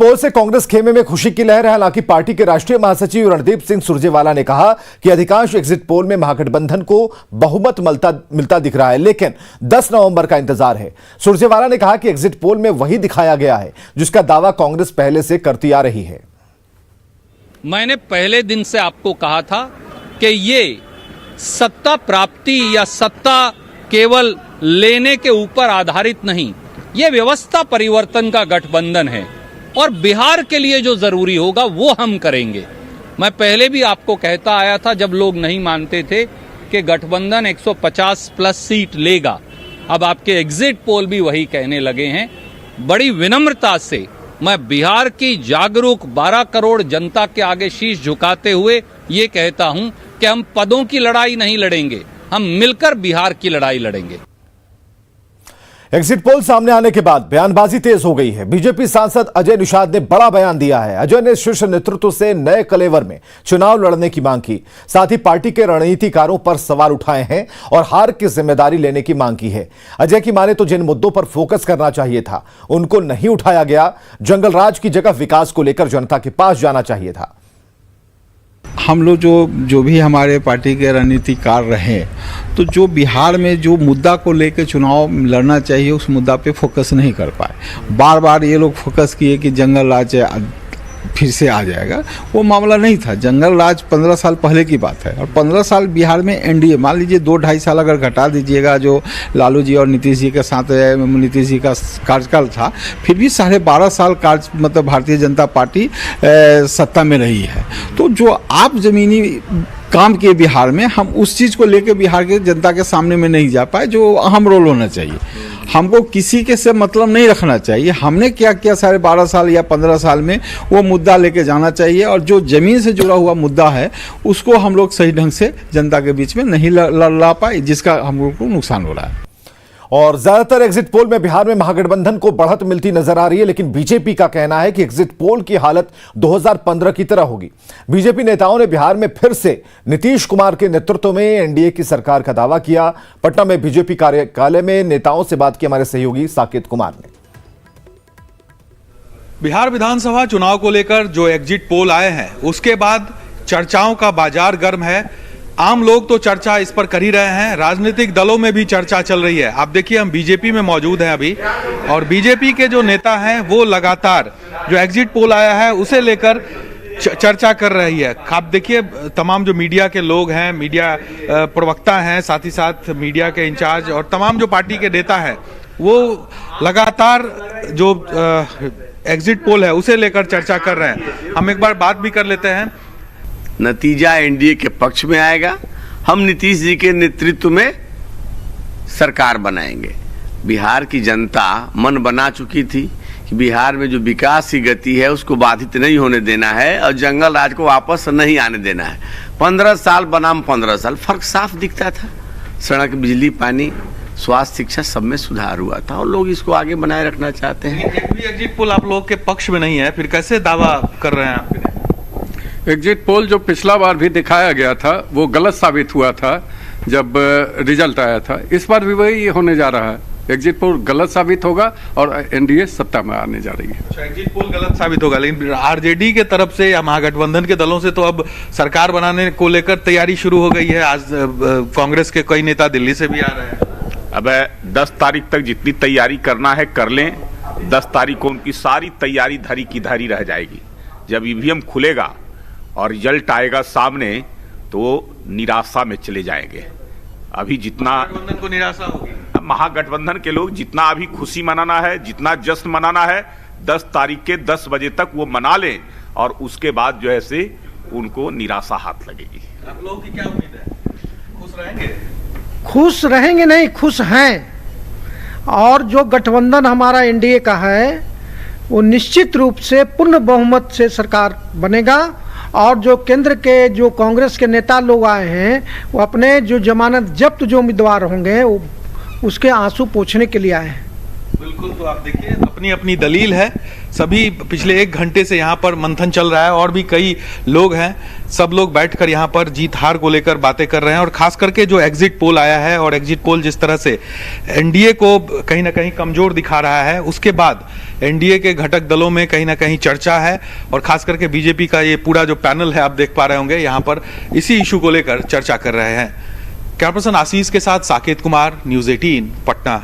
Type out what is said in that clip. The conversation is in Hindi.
पोल से कांग्रेस खेमे में खुशी की लहर है। हालांकि पार्टी के राष्ट्रीय महासचिव रणदीप सिंह सुरजेवाला ने कहा कि अधिकांश एग्जिट पोल में महागठबंधन को बहुमत मिलता दिख रहा है, लेकिन 10 नवंबर का इंतजार है। सुरजेवाला ने कहा कि एग्जिट पोल में वही दिखाया गया है जिसका दावा कांग्रेस पहले से करती आ रही है। मैंने पहले दिन से आपको कहा था कि ये सत्ता प्राप्ति या सत्ता केवल लेने के ऊपर आधारित नहीं, ये व्यवस्था परिवर्तन का गठबंधन है और बिहार के लिए जो जरूरी होगा वो हम करेंगे। मैं पहले भी आपको कहता आया था जब लोग नहीं मानते थे कि गठबंधन 150 प्लस सीट लेगा, अब आपके एग्जिट पोल भी वही कहने लगे हैं। बड़ी विनम्रता से मैं बिहार की जागरूक 12 करोड़ जनता के आगे शीश झुकाते हुए ये कहता हूं कि हम पदों की लड़ाई नहीं लड़ेंगे, हम मिलकर बिहार की लड़ाई लड़ेंगे। एग्जिट पोल सामने आने के बाद बयानबाजी तेज हो गई है। बीजेपी सांसद अजय निषाद ने बड़ा बयान दिया है। अजय ने शीर्ष नेतृत्व से नए कलेवर में चुनाव लड़ने की मांग की, साथ ही पार्टी के रणनीतिकारों पर सवाल उठाए हैं और हार की जिम्मेदारी लेने की मांग की है। अजय की माने तो जिन मुद्दों पर फोकस करना चाहिए था उनको नहीं उठाया गया। जंगल राज की जगह विकास को लेकर जनता के पास जाना चाहिए था। हम लोग जो भी हमारे पार्टी के रणनीतिकार रहे, तो जो बिहार में जो मुद्दा को लेकर चुनाव लड़ना चाहिए उस मुद्दा पे फोकस नहीं कर पाए। बार बार ये लोग फोकस किए कि जंगल राज फिर से आ जाएगा, वो मामला नहीं था। जंगल राज 15 साल पहले की बात है और 15 साल बिहार में एनडीए, मान लीजिए 2-2.5 साल अगर घटा दीजिएगा जो लालू जी और नीतीश जी के साथ नीतीश जी का कार्यकाल था, फिर भी 12.5 साल मतलब भारतीय जनता पार्टी सत्ता में रही है। तो जो आप जमीनी काम किए बिहार में, हम उस चीज़ को लेकर बिहार के जनता के सामने में नहीं जा पाए जो अहम रोल होना चाहिए। हमको किसी के से मतलब नहीं रखना चाहिए। हमने क्या किया 12.5 साल या 15 साल में, वो मुद्दा लेके जाना चाहिए और जो जमीन से जुड़ा हुआ मुद्दा है उसको हम लोग सही ढंग से जनता के बीच में नहीं ला पाए, जिसका हम लोग को नुकसान हो रहा है। और ज्यादातर एग्जिट पोल में बिहार में महागठबंधन को बढ़त मिलती नजर आ रही है, लेकिन बीजेपी का कहना है कि एग्जिट पोल की हालत 2015 की तरह होगी। बीजेपी नेताओं ने बिहार में फिर से नीतीश कुमार के नेतृत्व में एनडीए की सरकार का दावा किया। पटना में बीजेपी कार्यालय में नेताओं से बात की हमारे सहयोगी साकेत कुमार ने। बिहार विधानसभा चुनाव को लेकर जो एग्जिट पोल आए हैं उसके बाद चर्चाओं का बाजार गर्म है। आम लोग तो चर्चा इस पर कर ही रहे हैं, राजनीतिक दलों में भी चर्चा चल रही है। आप देखिए हम बीजेपी में मौजूद हैं अभी, और बीजेपी के जो नेता हैं वो लगातार जो एग्जिट पोल आया है उसे लेकर चर्चा कर रही है। आप देखिए तमाम जो मीडिया के लोग हैं, मीडिया प्रवक्ता हैं, साथ ही साथ मीडिया के इंचार्ज और तमाम जो पार्टी के नेता हैं वो लगातार जो एग्जिट पोल है उसे लेकर चर्चा कर रहे हैं। हम एक बार बात भी कर लेते हैं। नतीजा एनडीए के पक्ष में आएगा। हम नीतीश जी के नेतृत्व में सरकार बनाएंगे। बिहार की जनता मन बना चुकी थी कि बिहार में जो विकास की गति है उसको बाधित नहीं होने देना है और जंगल राज को वापस नहीं आने देना है। 15 साल बनाम 15 साल फर्क साफ दिखता था। सड़क, बिजली, पानी, स्वास्थ्य, शिक्षा सब में सुधार हुआ था और लोग इसको आगे बनाए रखना चाहते हैं। एक भी एग्जिट पोल आप लोग के पक्ष में नहीं है, फिर कैसे दावा कर रहे हैं आप? एग्जिट पोल जो पिछला बार भी दिखाया गया था वो गलत साबित हुआ था जब रिजल्ट आया था। इस बार भी वही होने जा रहा है। एग्जिट पोल गलत साबित होगा और एनडीए सत्ता में आने जा रही है। अच्छा, एग्जिट पोल गलत साबित होगा, लेकिन आरजेडी के तरफ से या महागठबंधन के दलों से तो अब सरकार बनाने को लेकर तैयारी शुरू हो गई है। आज कांग्रेस के कई नेता दिल्ली से भी आ रहे हैं। अब 10 तारीख तक जितनी तैयारी करना है कर लें। 10 तारीख को उनकी सारी तैयारी धरी की धरी रह जाएगी। जब ईवीएम खुलेगा और रिजल्ट आएगा सामने तो निराशा में चले जाएंगे। अभी जितना गठबंधन को निराशा होगी, महागठबंधन के लोग जितना अभी खुशी मनाना है, जितना जश्न मनाना है, 10 तारीख के 10 बजे तक वो मना लें और उसके बाद जो है से उनको निराशा हाथ लगेगी। आप लोगों की क्या उम्मीद है? खुश रहेंगे? खुश रहेंगे नहीं, खुश हैं। और जो गठबंधन हमारा एनडीए का है वो निश्चित रूप से पूर्ण बहुमत से सरकार बनेगा। और जो केंद्र के जो कांग्रेस के नेता लोग आए हैं वो अपने जो जमानत जब्त जो उम्मीदवार होंगे वो उसके आंसू पोंछने के लिए आए हैं। बिल्कुल, तो आप देखिए अपनी अपनी दलील है। सभी पिछले 1 घंटे से यहाँ पर मंथन चल रहा है और भी कई लोग हैं, सब लोग बैठकर यहाँ पर जीत हार को लेकर बातें कर रहे हैं। और खास करके जो एग्जिट पोल आया है और एग्जिट पोल जिस तरह से एनडीए को कहीं ना कहीं कमजोर दिखा रहा है, उसके बाद एनडीए के घटक दलों में कहीं ना कहीं चर्चा है। और खास करके बीजेपी का ये पूरा जो पैनल है, आप देख पा रहे होंगे, यहाँ पर इसी इशू को लेकर चर्चा कर रहे हैं। कैमरा पर्सन आशीष के साथ साकेत कुमार, न्यूज़ 18 पटना।